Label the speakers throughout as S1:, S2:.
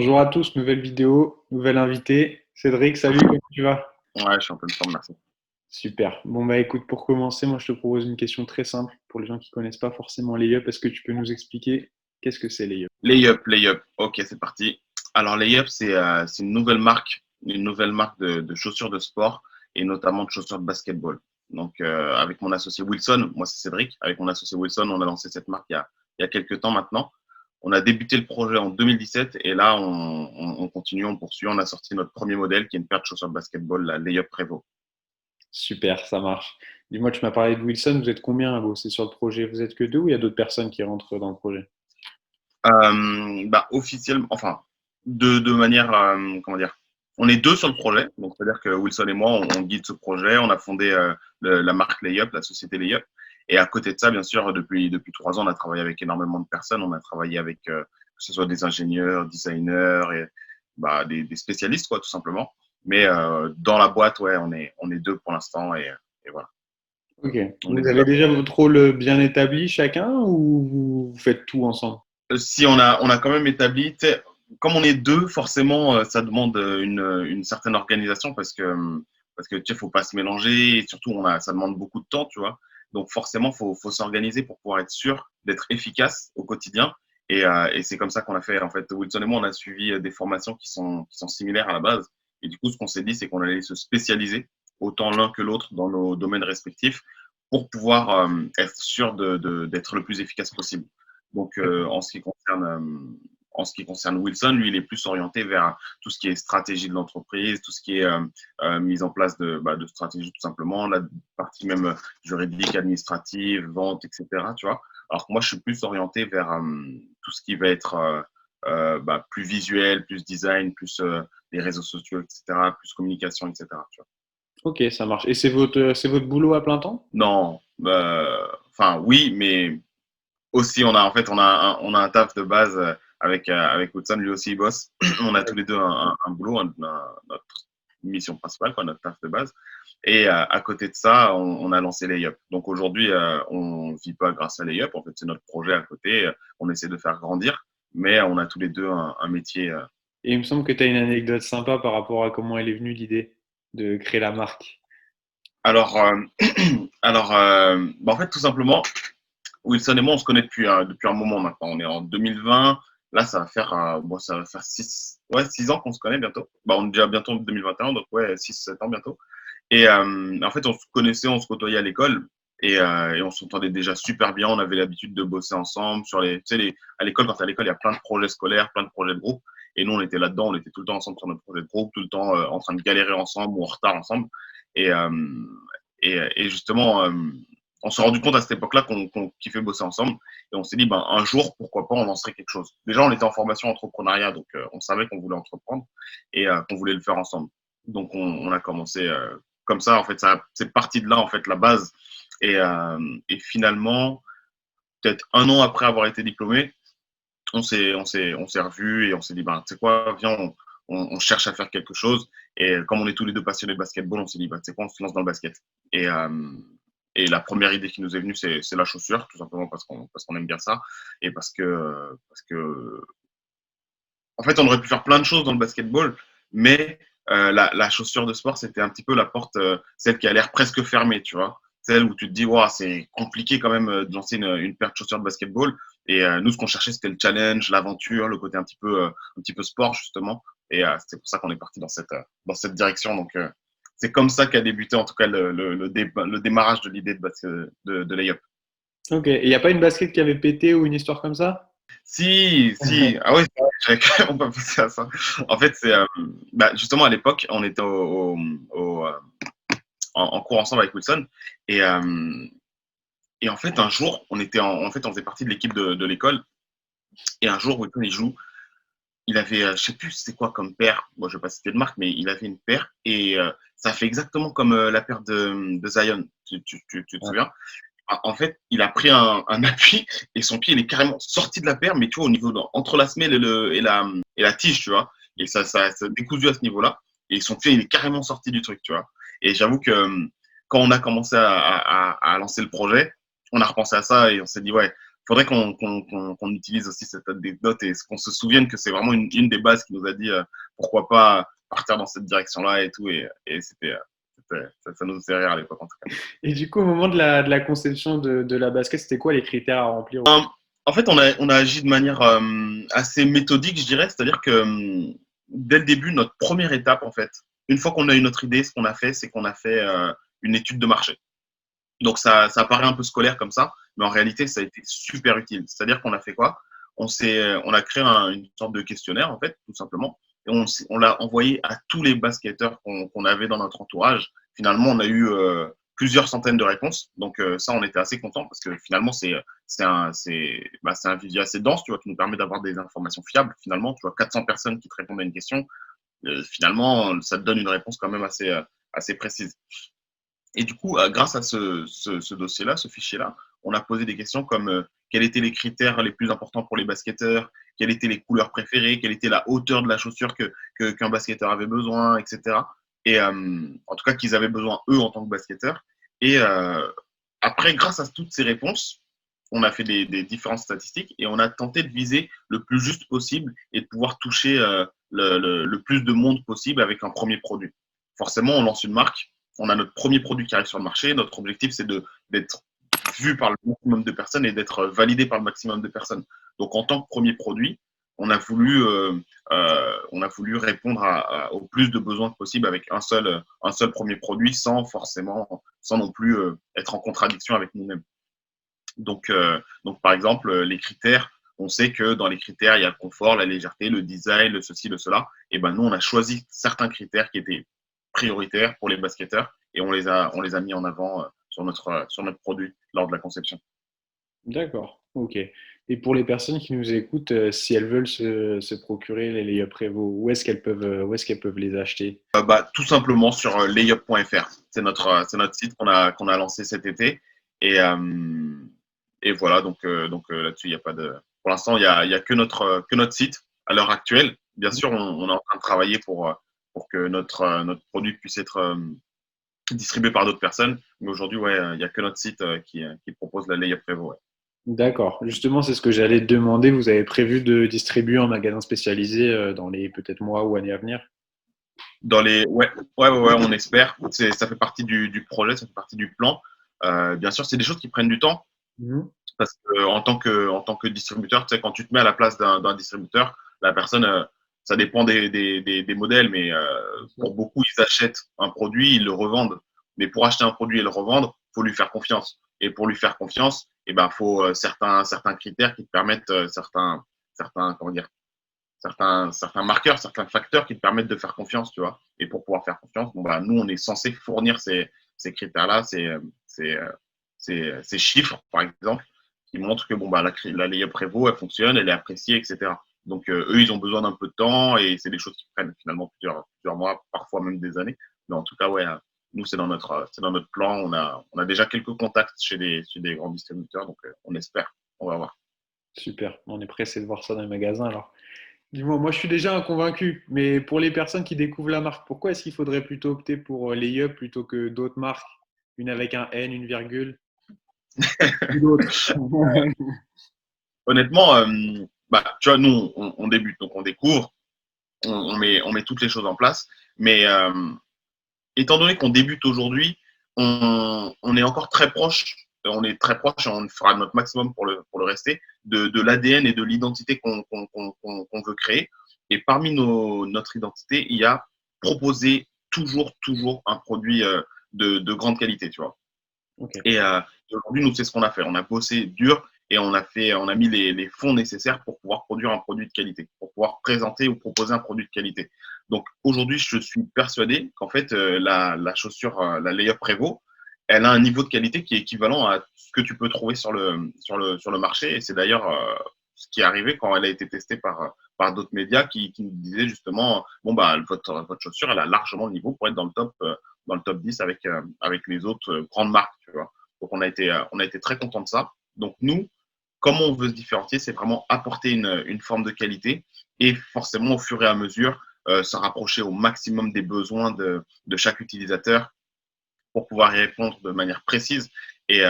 S1: Bonjour à tous, nouvelle vidéo, nouvel invité. Cédric, salut, comment tu vas?
S2: Ouais, je suis en pleine forme, merci.
S1: Super. Bon, bah écoute, pour commencer, moi je te propose une question très simple pour les gens qui connaissent pas forcément les Up. Est-ce que tu peux nous expliquer qu'est-ce que c'est les Up?
S2: Layup, layup. Ok, c'est parti. Alors, layup, c'est une nouvelle marque de chaussures de sport et notamment de chaussures de basketball. Donc, avec mon associé Wilson, moi c'est Cédric, avec mon associé Wilson, on a lancé cette marque il y a quelques temps maintenant. On a débuté le projet en 2017 et là, on continue, on poursuit. On a sorti notre premier modèle qui est une paire de chaussures de basketball, la Layup Prevo.
S1: Super, ça marche. Dis-moi, tu m'as parlé de Wilson, vous êtes combien à bosser sur le projet? Vous êtes que deux ou il y a d'autres personnes qui rentrent dans le projet?
S2: Officiellement, enfin, de manière, comment dire, on est deux sur le projet. Donc, c'est-à-dire que Wilson et moi, on guide ce projet. On a fondé la marque Layup, la société Layup. Et à côté de ça, bien sûr, depuis 3 ans, on a travaillé avec énormément de personnes. On a travaillé avec, que ce soit des ingénieurs, designers, et des spécialistes, quoi, tout simplement. Mais dans la boîte, ouais, on est deux pour l'instant et voilà.
S1: Ok.
S2: On est
S1: Vous
S2: deux.
S1: avez déjà votre rôle bien établi chacun ou vous faites tout ensemble?
S2: Si on a quand même établi, tu sais, comme on est deux, forcément, ça demande une certaine organisation parce que tu sais, faut pas se mélanger et surtout ça demande beaucoup de temps, tu vois. Donc forcément, faut s'organiser pour pouvoir être sûr d'être efficace au quotidien. Et c'est comme ça qu'on a fait. En fait, Wilson et moi, on a suivi des formations qui sont similaires à la base. Et du coup, ce qu'on s'est dit, c'est qu'on allait se spécialiser autant l'un que l'autre dans nos domaines respectifs pour pouvoir être sûr d'être le plus efficace possible. Donc, en ce qui concerne Wilson, lui, il est plus orienté vers tout ce qui est stratégie de l'entreprise, tout ce qui est mise en place de stratégie tout simplement, la partie même juridique, administrative, vente, etc. Tu vois. Alors que moi, je suis plus orienté vers tout ce qui va être plus visuel, plus design, plus les réseaux sociaux, etc., plus communication, etc. Tu vois.
S1: Ok, ça marche. Et c'est votre boulot à plein temps?
S2: Non, enfin oui, mais aussi, on a un taf de base avec Hudson, lui aussi il bosse. On a tous les deux un boulot, notre mission principale, quoi, notre taf de base. Et à côté de ça, on a lancé Layup. Donc aujourd'hui, on vit pas grâce à Layup. En fait, c'est notre projet à côté. On essaie de faire grandir, mais on a tous les deux un métier.
S1: Et il me semble que tu as une anecdote sympa par rapport à comment elle est venue l'idée de créer la marque.
S2: Alors, en fait, tout simplement, Wilson et moi, on se connaît depuis un moment maintenant. On est en 2020. Là, ça va faire 6 ans qu'on se connaît bientôt. On est déjà bientôt en 2021, donc ouais, 6 7 ans bientôt. Et en fait, on se connaissait, on se côtoyait à l'école et on s'entendait déjà super bien. On avait l'habitude de bosser ensemble sur tu sais, à l'école, quand t'es à l'école, il y a plein de projets scolaires, plein de projets de groupe. Et nous, on était là-dedans, on était tout le temps ensemble sur notre projet de groupe, tout le temps en train de galérer ensemble ou en retard ensemble. Et, euh, et justement, on s'est rendu compte à cette époque-là qu'on kiffait bosser ensemble. Et on s'est dit, un jour, pourquoi pas, on lancerait quelque chose. Déjà, on était en formation entrepreneuriat, donc on savait qu'on voulait entreprendre et qu'on voulait le faire ensemble. Donc, on a commencé comme ça. En fait, c'est parti de là, en fait, la base. Et finalement, peut-être un an après avoir été diplômé, on s'est revus et on s'est dit, tu sais quoi, viens, on cherche à faire quelque chose. Et comme on est tous les deux passionnés de basketball, on s'est dit, tu sais quoi, on se lance dans le basket. Et la première idée qui nous est venue, c'est la chaussure, tout simplement parce qu'on aime bien ça. Et parce que, en fait, on aurait pu faire plein de choses dans le basketball, mais la chaussure de sport, c'était un petit peu la porte, celle qui a l'air presque fermée, tu vois. Celle où tu te dis, wow, c'est compliqué quand même de lancer une paire de chaussures de basketball. Et nous, ce qu'on cherchait, c'était le challenge, l'aventure, le côté un petit peu sport, justement. Et c'est pour ça qu'on est parti dans cette direction. Donc, c'est comme ça qu'a débuté, en tout cas, le démarrage de l'idée de Layup.
S1: Ok, et il n'y a pas une basket qui avait pété ou une histoire comme ça?
S2: Si, si. Ah ouais, c'est vrai, j'avais carrément pas pensé à ça. En fait, justement à l'époque, on était en cours ensemble avec Wilson et, euh, et en fait un jour, en fait on faisait partie de l'équipe de l'école et un jour Wilson il joue, il avait, je sais plus c'est quoi comme paire, bon je vais pas citer de marque, mais il avait une paire et ça fait exactement comme la paire de Zion. Tu te
S1: Ouais.
S2: souviens? En fait, il a pris un appui et son pied il est carrément sorti de la paire, mais tu vois, au niveau entre la semelle et la tige, tu vois. Et ça décousu à ce niveau-là. Et son pied il est carrément sorti du truc, tu vois. Et j'avoue que quand on a commencé à lancer le projet, on a repensé à ça et on s'est dit, ouais, faudrait qu'on utilise aussi cette anecdote et qu'on se souvienne que c'est vraiment une des bases qui nous a dit pourquoi pas partir dans cette direction-là et tout. Et ça nous faisait rire à l'époque en tout cas.
S1: Et du coup, au moment de la conception de la basket, c'était quoi les critères à remplir?
S2: En fait, on a agi de manière assez méthodique, je dirais. C'est-à-dire que dès le début, notre première étape, en fait, une fois qu'on a eu notre idée, ce qu'on a fait, c'est qu'on a fait une étude de marché. Donc, ça paraît un peu scolaire comme ça, mais en réalité, ça a été super utile. C'est-à-dire qu'on a fait quoi? On a créé une sorte de questionnaire, en fait, tout simplement. Et on l'a envoyé à tous les basketteurs qu'on avait dans notre entourage. Finalement, on a eu plusieurs centaines de réponses. Donc, ça, on était assez contents parce que finalement, c'est un vivier assez dense, tu vois, qui nous permet d'avoir des informations fiables. Finalement, tu vois, 400 personnes qui te répondent à une question. Finalement, ça te donne une réponse quand même assez précise. Et du coup, grâce à ce dossier-là, ce fichier-là, on a posé des questions comme quels étaient les critères les plus importants pour les basketteurs, quelles étaient les couleurs préférées, quelle était la hauteur de la chaussure qu'un basketteur avait besoin, etc. Et en tout cas, qu'ils avaient besoin eux en tant que basketteurs. Et après, grâce à toutes ces réponses, on a fait des différentes statistiques et on a tenté de viser le plus juste possible et de pouvoir toucher le plus de monde possible avec un premier produit. Forcément, on lance une marque, on a notre premier produit qui arrive sur le marché. Notre objectif, c'est d'être vu par le maximum de personnes et d'être validé par le maximum de personnes. Donc, en tant que premier produit, on a voulu répondre au plus de besoins possible avec un seul premier produit sans non plus être en contradiction avec nous-mêmes. Donc, par exemple, les critères, on sait que dans les critères, il y a le confort, la légèreté, le design, le ceci, le cela. Et ben nous, on a choisi certains critères qui étaient prioritaires pour les basketteurs et on les a mis en avant sur notre produit lors de la conception.
S1: D'accord, ok. Et pour les personnes qui nous écoutent, si elles veulent se procurer les layups Prévost, où est-ce qu'elles peuvent les acheter?
S2: Tout simplement sur layup.fr. C'est notre site qu'on a lancé cet été. Et, euh, et voilà, donc là-dessus, il n'y a pas de. Pour l'instant, il y a que notre site à l'heure actuelle. Bien sûr, on est en train de travailler pour que notre produit puisse être distribué par d'autres personnes. Mais aujourd'hui, ouais, il n'y a que notre site qui propose la Layup Prévost. Ouais.
S1: D'accord. Justement, c'est ce que j'allais te demander. Vous avez prévu de distribuer en magasin spécialisé dans les peut-être mois ou années à venir?
S2: Ouais, on espère. Ça fait partie du projet, ça fait partie du plan. Bien sûr, c'est des choses qui prennent du temps
S1: Mhm.
S2: parce que en tant que distributeur, tu sais, quand tu te mets à la place d'un distributeur, la personne, ça dépend des modèles, mais pour beaucoup, ils achètent un produit, ils le revendent. Mais pour acheter un produit et le revendre, faut lui faire confiance. Et pour lui faire confiance, eh ben, faut certains critères qui te permettent comment dire, certains marqueurs, certains facteurs qui te permettent de faire confiance, tu vois. Et pour pouvoir faire confiance, bon, bah, nous, on est censé fournir ces critères-là, ces chiffres, par exemple, qui montrent que bon, bah, la layup Prévost, elle fonctionne, elle est appréciée, etc. Donc, eux, ils ont besoin d'un peu de temps et c'est des choses qui prennent finalement plusieurs mois, parfois même des années. Mais en tout cas, ouais, nous, c'est dans notre plan. On a déjà quelques contacts chez des grands distributeurs, donc on espère, on va voir.
S1: Super. On est pressé de voir ça dans les magasins alors. Dis-moi, moi je suis déjà un convaincu, mais pour les personnes qui découvrent la marque, pourquoi est-ce qu'il faudrait plutôt opter pour Layup plutôt que d'autres marques? Une avec un N, une virgule, ou d'autres?
S2: Honnêtement, tu vois, nous, on débute, donc on découvre, on met toutes les choses en place. Mais étant donné qu'on débute aujourd'hui, on est encore très proche, on est très proche et on fera notre maximum pour le rester, de l'ADN et de l'identité qu'on veut créer. Et parmi notre identité, il y a proposer toujours un produit de grande qualité, tu vois.
S1: Ok.
S2: Et aujourd'hui, nous, c'est ce qu'on a fait. On a bossé dur et on a mis les fonds nécessaires pour pouvoir produire un produit de qualité, pour pouvoir présenter ou proposer un produit de qualité. Donc aujourd'hui, je suis persuadé qu'en fait, la chaussure, la Layup Prévost, elle a un niveau de qualité qui est équivalent à ce que tu peux trouver sur le marché. Et c'est d'ailleurs ce qui est arrivé quand elle a été testée par d'autres médias qui nous disaient justement, bon, bah, votre chaussure, elle a largement le niveau pour être dans le top 10 avec les autres grandes marques, tu vois. Donc, on a été très contents de ça. Donc, nous, comment on veut se différencier, c'est vraiment apporter une forme de qualité et forcément, au fur et à mesure, se rapprocher au maximum des besoins de chaque utilisateur pour pouvoir y répondre de manière précise. Et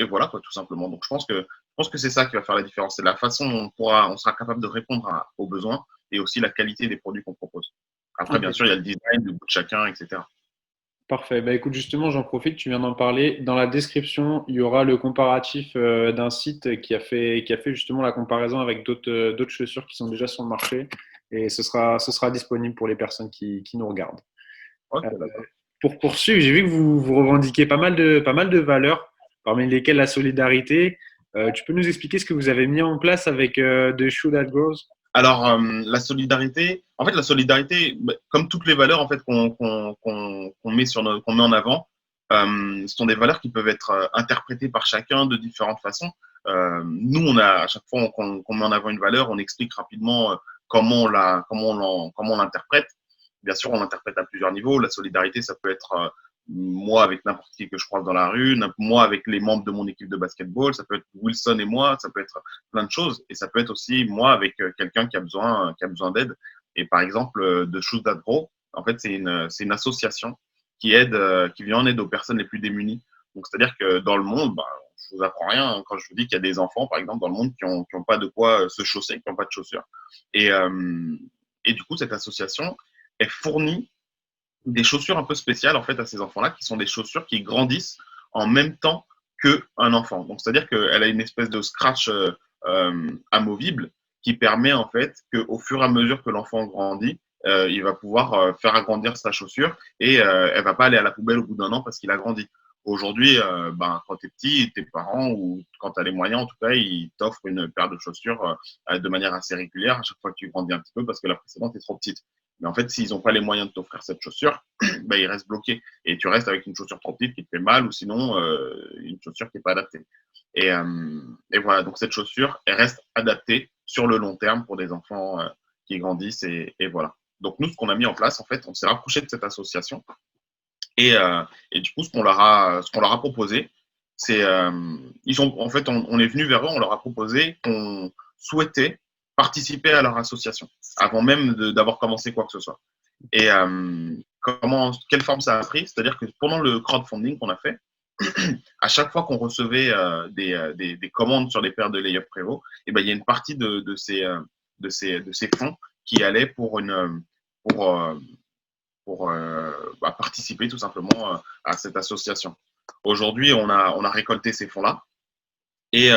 S2: voilà, quoi, tout simplement. Donc, je pense que pense que c'est ça qui va faire la différence. C'est la façon dont on sera capable de répondre aux besoins et aussi la qualité des produits qu'on propose. Après, bien sûr, il y a le design, le goût de chacun, etc.
S1: Parfait. Bah, écoute, justement, j'en profite, tu viens d'en parler. Dans la description, il y aura le comparatif d'un site qui a fait justement la comparaison avec d'autres chaussures qui sont déjà sur le marché. Et ce sera disponible pour les personnes qui nous regardent.
S2: Ok,
S1: Euh,
S2: d'accord.
S1: pour poursuivre, j'ai vu que vous revendiquez pas mal de valeurs, parmi lesquelles la solidarité. Tu peux nous expliquer ce que vous avez mis en place avec The Shoe That Grows?
S2: Alors, la solidarité, en fait, la solidarité, bah, comme toutes les valeurs en fait qu'on met qu'on met en avant, ce sont des valeurs qui peuvent être interprétées par chacun de différentes façons. Nous, à chaque fois qu'on met en avant une valeur, on explique rapidement comment on l'interprète. Bien sûr, on l'interprète à plusieurs niveaux. La solidarité, ça peut être moi avec n'importe qui que je croise dans la rue, moi avec les membres de mon équipe de basketball, ça peut être Wilson et moi, ça peut être plein de choses. Et ça peut être aussi moi avec quelqu'un qui a besoin d'aide. Et par exemple, de Shoes That Grow, en fait, c'est une association qui vient en aide aux personnes les plus démunies. Donc, c'est-à-dire que dans le monde, bah, je vous apprends rien quand je vous dis qu'il y a des enfants, par exemple, dans le monde qui ont pas de quoi se chausser, qui n'ont pas de chaussures. Et, euh, et du coup, cette association, elle fournit des chaussures un peu spéciales en fait à ces enfants-là, qui sont des chaussures qui grandissent en même temps qu'un enfant. Donc c'est-à-dire qu'elle a une espèce de scratch amovible qui permet en fait qu'au fur et à mesure que l'enfant grandit, il va pouvoir faire agrandir sa chaussure et elle va pas aller à la poubelle au bout d'un an parce qu'il a grandi. Aujourd'hui, quand tu es petit, tes parents ou quand tu as les moyens, en tout cas, ils t'offrent une paire de chaussures de manière assez régulière à chaque fois que tu grandis un petit peu parce que la précédente est trop petite. Mais en fait, s'ils n'ont pas les moyens de t'offrir cette chaussure, bah, ils restent bloqués. Et tu restes avec une chaussure trop petite qui te fait mal ou sinon une chaussure qui n'est pas adaptée. Et, euh, et voilà, donc cette chaussure, elle reste adaptée sur le long terme pour des enfants qui grandissent. Et voilà. Donc nous, ce qu'on a mis en place, en fait, on s'est rapproché de cette association. Et du coup, ce qu'on leur a proposé, c'est, en fait, on est venu vers eux, on leur a proposé qu'on souhaitait participer à leur association avant même d'avoir commencé quoi que ce soit. Et quelle forme ça a pris? C'est-à-dire que pendant le crowdfunding qu'on a fait, à chaque fois qu'on recevait des commandes sur des paires de layup Prévost, et ben, il y a une partie de ces fonds qui allaient pour, euh, pour participer tout simplement à cette association. Aujourd'hui, on a récolté ces fonds-là et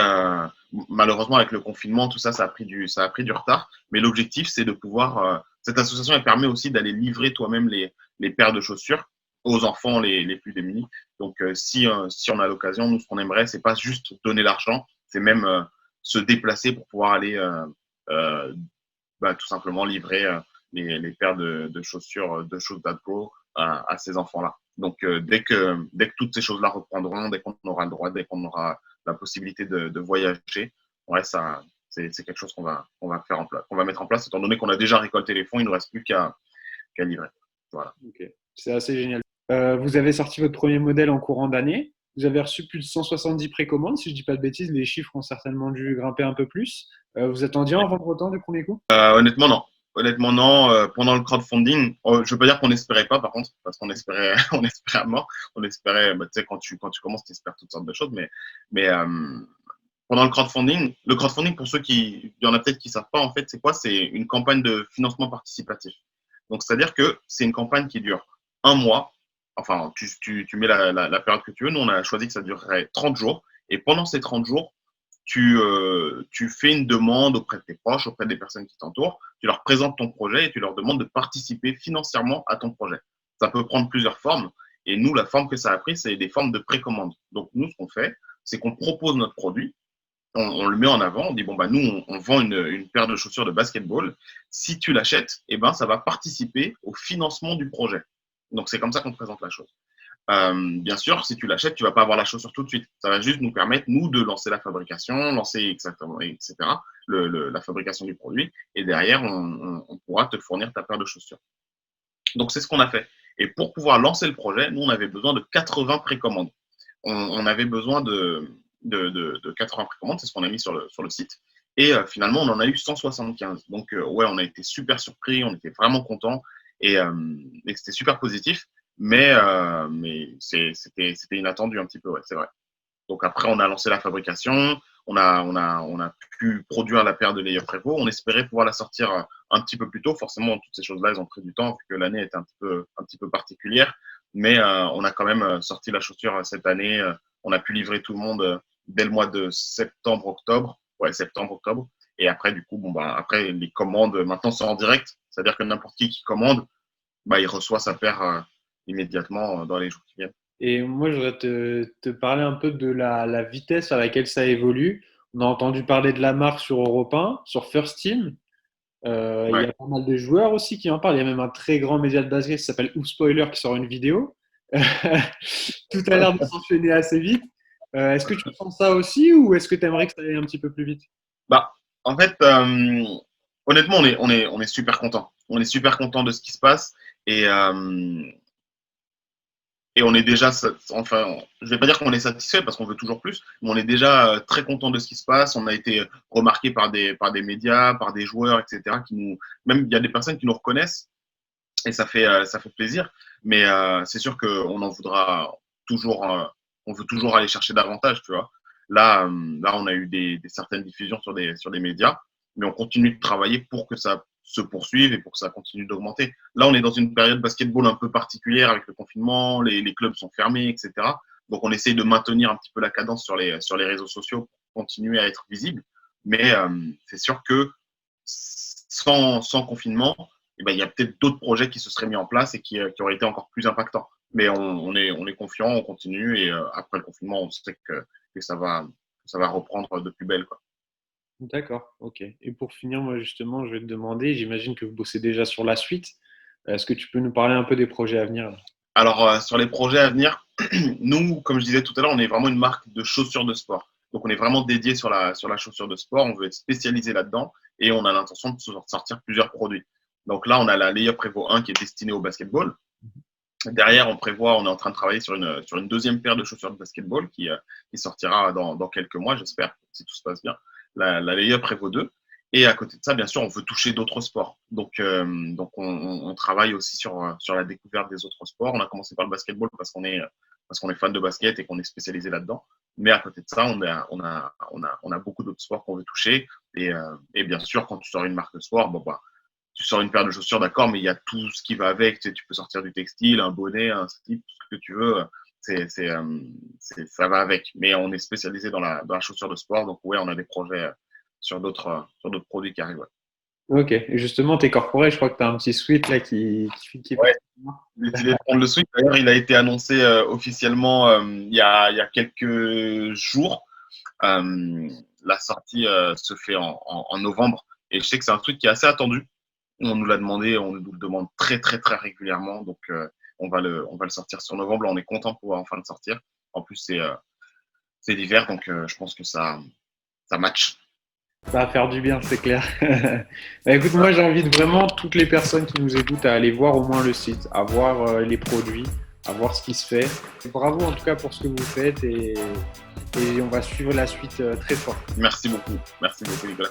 S2: malheureusement, avec le confinement, tout ça, ça a pris du retard. Mais l'objectif, c'est de pouvoir. Cette association, elle permet aussi d'aller livrer toi-même les paires de chaussures aux enfants les plus démunis. Donc, si on a l'occasion, nous, ce qu'on aimerait, c'est pas juste donner l'argent, c'est même se déplacer pour pouvoir aller euh, tout simplement livrer les paires de chaussures, de choses d'Adco à ces enfants-là. Donc, dès que toutes ces choses-là reprendront, dès qu'on aura le droit, dès qu'on aura la possibilité de voyager, ouais, c'est quelque chose qu'on va faire en place, qu'on va mettre en place, étant donné qu'on a déjà récolté les fonds, il ne nous reste plus qu'à livrer. Voilà.
S1: Ok, c'est assez génial. Vous avez sorti votre premier modèle en courant d'année. Vous avez reçu plus de 170 précommandes. Si je dis pas de bêtises, les chiffres ont certainement dû grimper un peu plus. Vous attendiez
S2: Oui.
S1: en vendre autant du premier coup?
S2: Honnêtement, non. Honnêtement, non. Pendant le crowdfunding, je veux pas dire qu'on n'espérait pas, par contre, parce qu'on espérait, on espérait à mort. On espérait, tu sais, quand tu commences, tu espères toutes sortes de choses. Mais pendant le crowdfunding, pour ceux il y en a peut-être qui savent pas, en fait, c'est quoi? C'est une campagne de financement participatif. Donc, c'est-à-dire que c'est une campagne qui dure un mois. Enfin, tu mets la période que tu veux. Nous, on a choisi que ça durerait 30 jours. Et pendant ces 30 jours, tu fais une demande auprès de tes proches, auprès des personnes qui t'entourent, tu leur présentes ton projet et tu leur demandes de participer financièrement à ton projet. Ça peut prendre plusieurs formes. Et nous, la forme que ça a pris, c'est des formes de précommande. Donc, nous, ce qu'on fait, c'est qu'on propose notre produit, on le met en avant, on dit, bon, bah, nous, on vend une paire de chaussures de basketball. Si tu l'achètes, eh ben, ça va participer au financement du projet. Donc, c'est comme ça qu'on présente la chose. Bien sûr, si tu l'achètes, tu vas pas avoir la chaussure tout de suite. Ça va juste nous permettre, nous, de lancer la fabrication, lancer exactement, etc., la fabrication du produit. Et derrière, on pourra te fournir ta paire de chaussures. Donc, c'est ce qu'on a fait. Et pour pouvoir lancer le projet, nous, on avait besoin de 80 précommandes. On avait besoin de 80 précommandes, c'est ce qu'on a mis sur le site. Et finalement, on en a eu 175. Donc, ouais, on a été super surpris, on était vraiment contents et c'était super positif. Mais c'était inattendu un petit peu, ouais, c'est vrai. Donc après, on a lancé la fabrication, on a pu produire la paire de layup Prevo. On espérait pouvoir la sortir un petit peu plus tôt. Forcément, toutes ces choses-là, elles ont pris du temps vu que l'année était un petit peu particulière. Mais on a quand même sorti la chaussure cette année. On a pu livrer tout le monde dès le mois de septembre-octobre. Ouais, septembre-octobre. Et après, du coup, après, les commandes maintenant sont en direct. C'est-à-dire que n'importe qui commande, il reçoit sa paire immédiatement dans les jours qui viennent.
S1: Et moi, je voudrais te parler un peu de la vitesse à laquelle ça évolue. On a entendu parler de la marque sur Europe 1, sur First Team. Il y
S2: Ouais.
S1: a pas mal de joueurs aussi qui en parlent. Il y a même un très grand média de basket qui s'appelle Hoop Spoiler qui sort une vidéo. Tout a l'air de s'enchaîner assez vite. Est-ce que tu sens ça aussi ou est-ce que tu aimerais que ça aille un petit peu plus vite?
S2: Bah, en fait, honnêtement, on est super content. On est super content de ce qui se passe et, euh, et on est déjà, enfin, je vais pas dire qu'on est satisfait parce qu'on veut toujours plus, mais on est déjà très content de ce qui se passe. On a été remarqué par des médias, par des joueurs, etc. Même il y a des personnes qui nous reconnaissent et ça fait plaisir. Mais c'est sûr qu'on en voudra toujours, on veut toujours aller chercher davantage, tu vois. Là, on a eu certaines diffusions sur des médias, mais on continue de travailler pour que ça se poursuive et pour que ça continue d'augmenter. Là, on est dans une période basketball un peu particulière avec le confinement, les clubs sont fermés, etc. Donc, on essaye de maintenir un petit peu la cadence sur les réseaux sociaux pour continuer à être visible. Mais c'est sûr que sans confinement, il y a peut-être d'autres projets qui se seraient mis en place et qui auraient été encore plus impactants. Mais on est confiant, on continue et après le confinement, on sait que ça va reprendre de plus belle, quoi.
S1: D'accord, ok. Et pour finir, moi justement, je vais te demander, j'imagine que vous bossez déjà sur la suite. Est-ce que tu peux nous parler un peu des projets à venir là?
S2: Alors, sur les projets à venir, nous, comme je disais tout à l'heure, on est vraiment une marque de chaussures de sport. Donc, on est vraiment dédié sur la chaussure de sport. On veut être spécialisé là-dedans et on a l'intention de sortir plusieurs produits. Donc là, on a la Layup Prevo 1 qui est destinée au basketball. Derrière, on est en train de travailler sur une deuxième paire de chaussures de basketball qui sortira dans quelques mois, j'espère, si tout se passe bien. La Layup Prevo 2. Et à côté de ça, bien sûr, on veut toucher d'autres sports. Donc on travaille aussi sur la découverte des autres sports. On a commencé par le basketball parce qu'on est fan de basket et qu'on est spécialisé là-dedans. Mais à côté de ça, on a beaucoup d'autres sports qu'on veut toucher. Et bien sûr, quand tu sors une marque de sport, tu sors une paire de chaussures, d'accord, mais il y a tout ce qui va avec. Tu sais, tu peux sortir du textile, un bonnet, un slip, tout ce que tu veux. Ça va avec. Mais on est spécialisé dans la chaussure de sport. Donc, ouais, on a des projets sur d'autres produits qui arrivent.
S1: Ok, et justement, tes corporate, je crois que tu as un petit suite là qui est
S2: Ouais,
S1: parti.
S2: j'ai décidé de prendre le switch. D'ailleurs, il a été annoncé officiellement il y a quelques jours. La sortie se fait en novembre. Et je sais que c'est un truc qui est assez attendu. On nous l'a demandé, on nous le demande très, très, très régulièrement. Donc, on va le sortir sur novembre. Là, on est content de pouvoir enfin le sortir. En plus, c'est l'hiver, donc je pense que ça match.
S1: Ça va faire du bien, c'est clair. Bah, écoute, moi j'invite vraiment toutes les personnes qui nous écoutent à aller voir au moins le site, à voir les produits, à voir ce qui se fait. Bravo en tout cas pour ce que vous faites et on va suivre la suite très fort.
S2: Merci beaucoup. Merci beaucoup, Nicolas.